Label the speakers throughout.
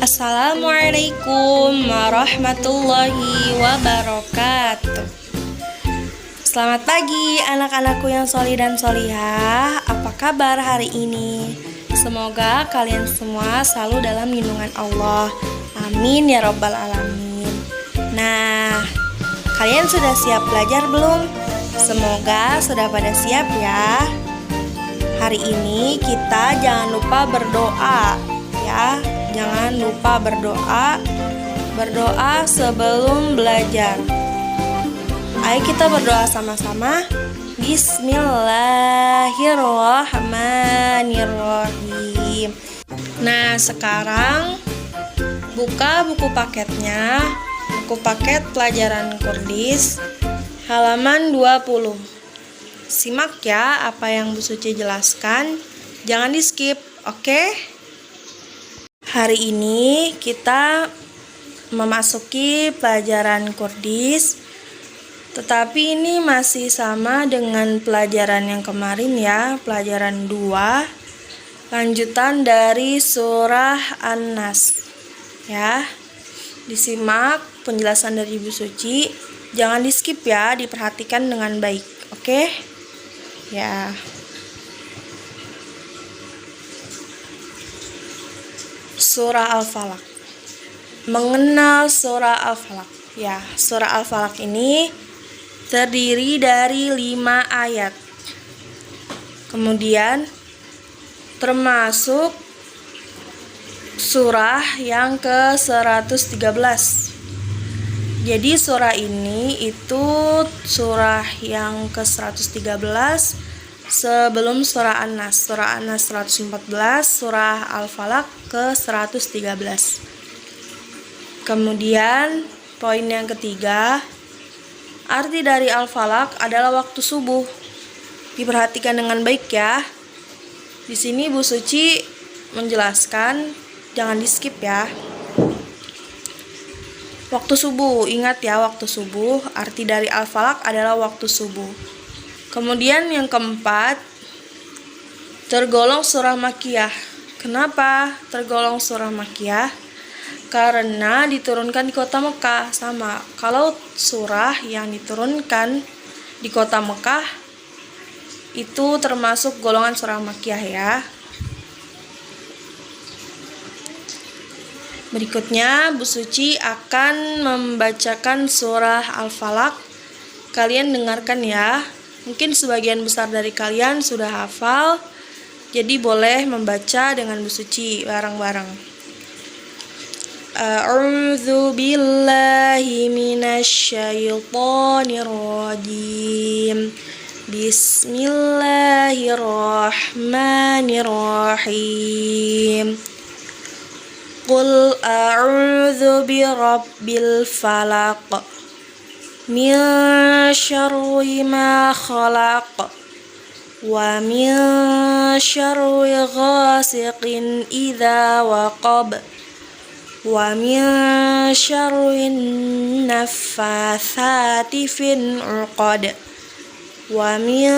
Speaker 1: Assalamualaikum warahmatullahi wabarakatuh. Selamat pagi anak-anakku yang solih dan solihah. Apa kabar hari ini? Semoga kalian semua selalu dalam lindungan Allah. Amin ya robbal alamin. Nah, kalian sudah siap belajar belum? Semoga sudah pada siap ya. Hari ini kita jangan lupa berdoa ya. Jangan lupa berdoa sebelum belajar. Ayo kita berdoa sama-sama. Bismillahirrahmanirrahim. Nah, sekarang buka buku paketnya. Buku paket pelajaran Kurdis halaman 20. Simak ya apa yang Bu Suci jelaskan. Jangan di-skip, oke? Hari ini kita memasuki pelajaran Kurdis, tetapi ini masih sama dengan pelajaran yang kemarin ya, pelajaran 2, lanjutan dari surah An-Nas ya. Disimak penjelasan dari Ibu Suci, jangan di-skip ya, diperhatikan dengan baik, oke? Ya. Surah Al-Falaq. Mengenal surah Al-Falaq. Ya, surah Al-Falaq ini terdiri dari 5 ayat. Kemudian termasuk surah yang ke-113. Jadi surah ini itu surah yang ke-113 sebelum surah An-Nas. Surah An-Nas 114, surah Al-Falaq ke-113. Kemudian poin yang ketiga, arti dari Al-Falaq adalah waktu subuh. Diperhatikan dengan baik ya. Di sini Bu Suci menjelaskan, jangan di-skip ya. Waktu subuh, ingat ya, waktu subuh. Arti dari Al-Falaq adalah waktu subuh. Kemudian yang keempat, tergolong surah Makkiyah. Kenapa tergolong surah Makkiyah? Karena diturunkan di kota Mekah. Sama, kalau surah yang diturunkan di kota Mekah itu termasuk golongan surah Makkiyah ya. Berikutnya Bu Suci akan membacakan surah Al-Falaq. Kalian dengarkan ya. Mungkin sebagian besar dari kalian sudah hafal, jadi boleh membaca dengan Bu Suci bareng-bareng. A'udzu billahi minasyaitonir rajim. Bismillahirrahmanirrahim. Qul a'udzu birabbil falaq. Min syarri ma khalaq wa min syarri ghasiqin idza waqab wa min syarri naffatsati fil 'uqad wa min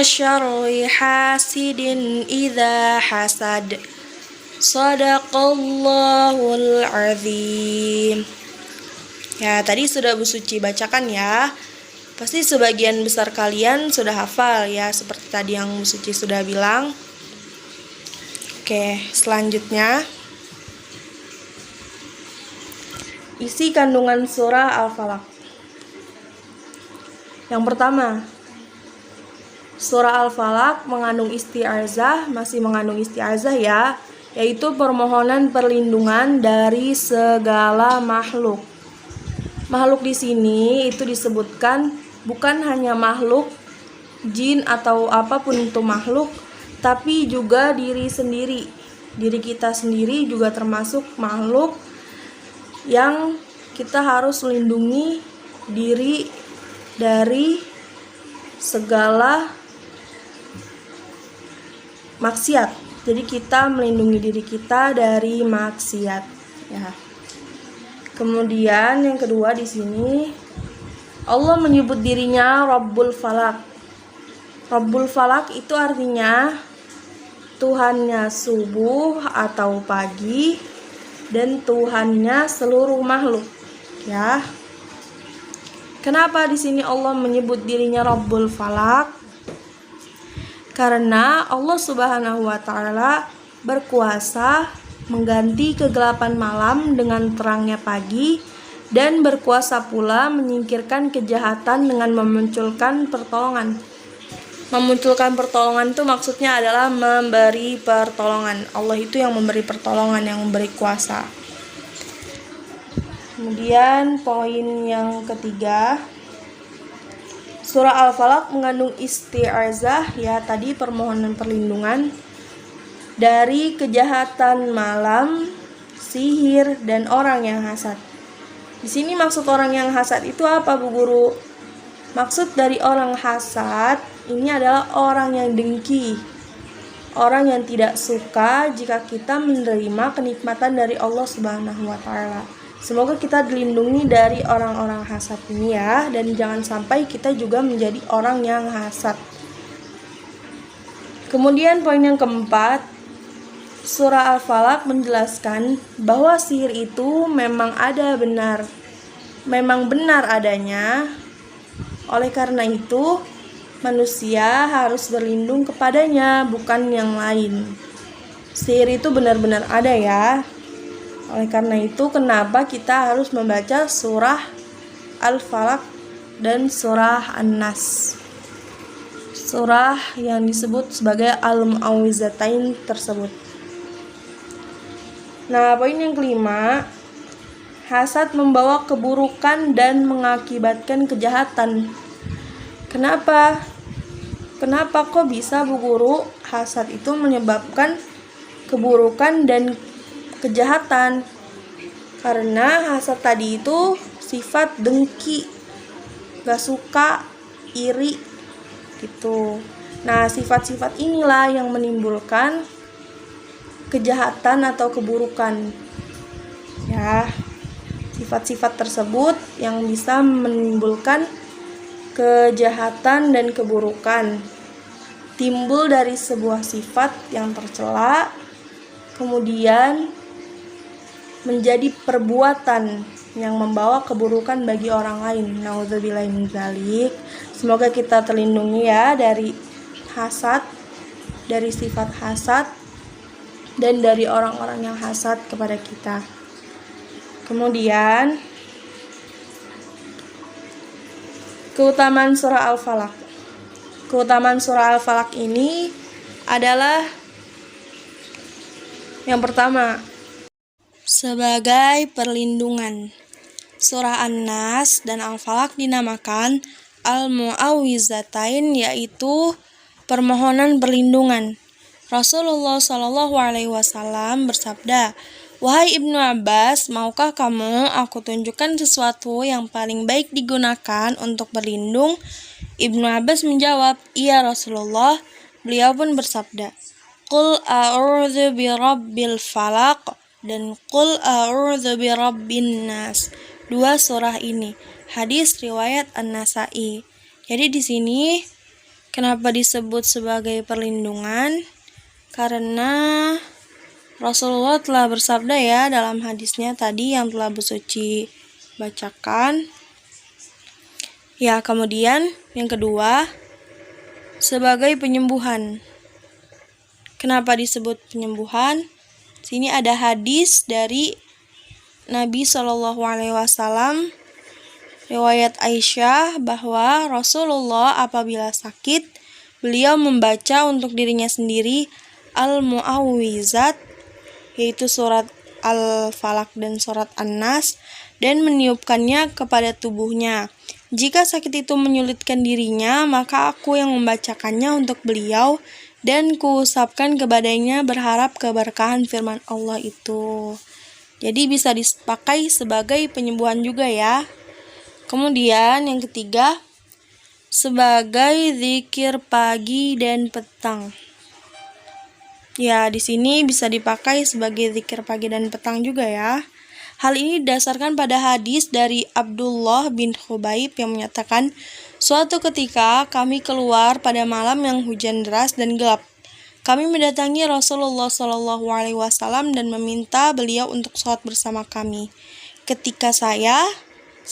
Speaker 1: syarri hasidin idza hasad. Shadaqallahul azim. Ya, tadi sudah Bu Suci bacakan ya. Pasti sebagian besar kalian sudah hafal ya, seperti tadi yang Bu Suci sudah bilang. Oke, selanjutnya isi kandungan surah Al-Falaq. Yang pertama, surah Al-Falaq mengandung isti'azah, masih mengandung isti'azah ya, yaitu permohonan perlindungan dari segala makhluk. Makhluk di sini itu disebutkan bukan hanya makhluk jin atau apapun itu makhluk, tapi juga diri sendiri. Diri kita sendiri juga termasuk makhluk yang kita harus melindungi diri dari segala maksiat. Jadi kita melindungi diri kita dari maksiat ya. Kemudian yang kedua di sini Allah menyebut dirinya Rabbul Falaq. Rabbul Falaq itu artinya Tuhannya subuh atau pagi dan Tuhannya seluruh makhluk. Ya. Kenapa di sini Allah menyebut dirinya Rabbul Falak? Karena Allah Subhanahu wa taala berkuasa mengganti kegelapan malam dengan terangnya pagi, dan berkuasa pula menyingkirkan kejahatan dengan memunculkan pertolongan. Memunculkan pertolongan itu maksudnya adalah memberi pertolongan. Allah itu yang memberi pertolongan, yang memberi kuasa. Kemudian poin yang ketiga, surah Al-Falaq mengandung isti'azah, ya tadi permohonan perlindungan dari kejahatan malam, sihir, dan orang yang hasad. Di sini maksud orang yang hasad itu apa, Bu Guru? Maksud dari orang hasad ini adalah orang yang dengki, orang yang tidak suka jika kita menerima kenikmatan dari Allah Subhanahu wa taala. Semoga kita dilindungi dari orang-orang hasad ini ya, dan jangan sampai kita juga menjadi orang yang hasad. Kemudian poin yang keempat, surah Al-Falaq menjelaskan bahwa sihir itu memang benar adanya. Oleh karena itu, manusia harus berlindung kepadanya, bukan yang lain. Sihir itu benar-benar ada ya. Oleh karena itu, kenapa kita harus membaca surah Al-Falaq dan surah An-Nas? Surah yang disebut sebagai Al-Mu'awwizatain tersebut. Nah, poin yang kelima, hasad membawa keburukan dan mengakibatkan kejahatan. Kenapa kok bisa, Bu Guru, hasad itu menyebabkan keburukan dan kejahatan? Karena hasad tadi itu sifat dengki, gak suka, iri gitu. Nah, sifat-sifat inilah yang menimbulkan kejahatan atau keburukan. Ya, sifat-sifat tersebut yang bisa menimbulkan kejahatan dan keburukan timbul dari sebuah sifat yang tercela, kemudian menjadi perbuatan yang membawa keburukan bagi orang lain. Nauzubillahi min dzalik. Semoga kita terlindungi ya dari hasad, dari sifat hasad, dan dari orang-orang yang hasad kepada kita. Kemudian keutamaan surah Al-Falaq. Keutamaan surah Al-Falaq ini adalah yang pertama, sebagai perlindungan. Surah An-Nas dan Al-Falaq dinamakan Al-Mu'awwizatain, yaitu permohonan perlindungan. Rasulullah SAW bersabda, "Wahai Ibnu Abbas, maukah kamu aku tunjukkan sesuatu yang paling baik digunakan untuk berlindung?" Ibnu Abbas menjawab, "Iya Rasulullah." Beliau pun bersabda, "Qul a'udzu birabbil falaq" dan "Qul a'udzu birabbin nas." Dua surah ini hadis riwayat An-Nasa'i. Jadi di sini kenapa disebut sebagai perlindungan? Karena Rasulullah telah bersabda ya dalam hadisnya tadi yang telah Bu Suci bacakan. Ya, kemudian yang kedua, sebagai penyembuhan. Kenapa disebut penyembuhan? Sini ada hadis dari Nabi SAW, riwayat Aisyah, bahwa Rasulullah apabila sakit, beliau membaca untuk dirinya sendiri Al-Mu'awwizat, yaitu surat Al-Falaq dan surat An-Nas, dan meniupkannya kepada tubuhnya. Jika sakit itu menyulitkan dirinya, maka aku yang membacakannya untuk beliau dan kuusapkan kepadanya berharap keberkahan firman Allah itu. Jadi bisa dipakai sebagai penyembuhan juga ya. Kemudian yang ketiga, sebagai zikir pagi dan petang. Ya, di sini bisa dipakai sebagai zikir pagi dan petang juga ya. Hal ini didasarkan pada hadis dari Abdullah bin Khubaib yang menyatakan, suatu ketika kami keluar pada malam yang hujan deras dan gelap. Kami mendatangi Rasulullah Shallallahu Alaihi Wasallam dan meminta beliau untuk sholat bersama kami. Ketika saya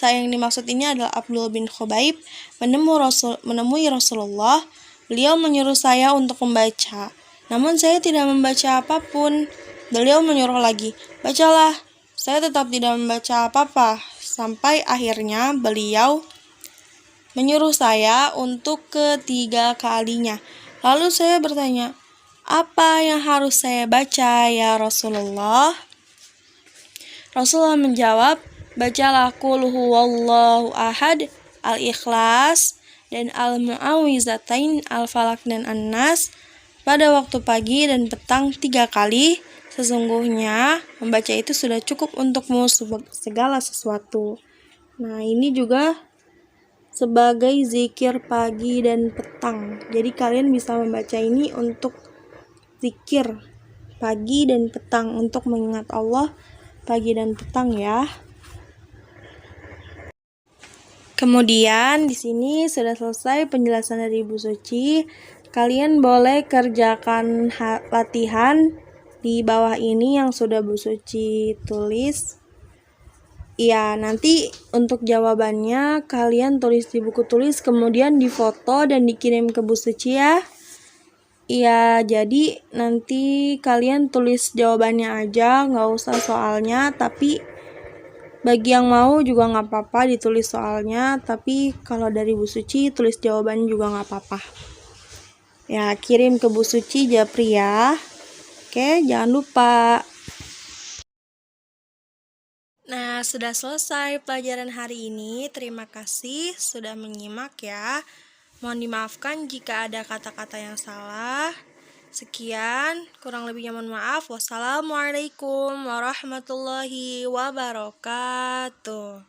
Speaker 1: yang dimaksud ini adalah Abdullah bin Khubaib, menemui Rasulullah, beliau menyuruh saya untuk membaca. Namun saya tidak membaca apapun. Beliau menyuruh lagi, bacalah. Saya tetap tidak membaca apa-apa. Sampai akhirnya beliau menyuruh saya untuk ketiga kalinya. Lalu saya bertanya, apa yang harus saya baca ya Rasulullah? Rasulullah menjawab, bacalah Qul huwallahu ahad, Al-Ikhlas, dan Al-Mu'awwizatain, Al-Falaq dan An-Nas pada waktu pagi dan petang 3 kali. Sesungguhnya membaca itu sudah cukup untukmu segala sesuatu. Nah, ini juga sebagai zikir pagi dan petang. Jadi kalian bisa membaca ini untuk zikir pagi dan petang, untuk mengingat Allah pagi dan petang ya. Kemudian di sini sudah selesai penjelasan dari Ibu Suci. Kalian boleh kerjakan latihan di bawah ini yang sudah Bu Suci tulis. Ya, nanti untuk jawabannya kalian tulis di buku tulis, kemudian difoto dan dikirim ke Bu Suci ya. Ya, jadi nanti kalian tulis jawabannya aja, nggak usah soalnya. Tapi bagi yang mau juga nggak apa-apa ditulis soalnya. Tapi kalau dari Bu Suci tulis jawabannya juga nggak apa-apa. Ya, kirim ke Bu Suci Japri ya. Oke, jangan lupa. Nah, sudah selesai pelajaran hari ini. Terima kasih sudah menyimak ya. Mohon dimaafkan jika ada kata-kata yang salah. Sekian, kurang lebihnya mohon maaf. Wassalamualaikum warahmatullahi wabarakatuh.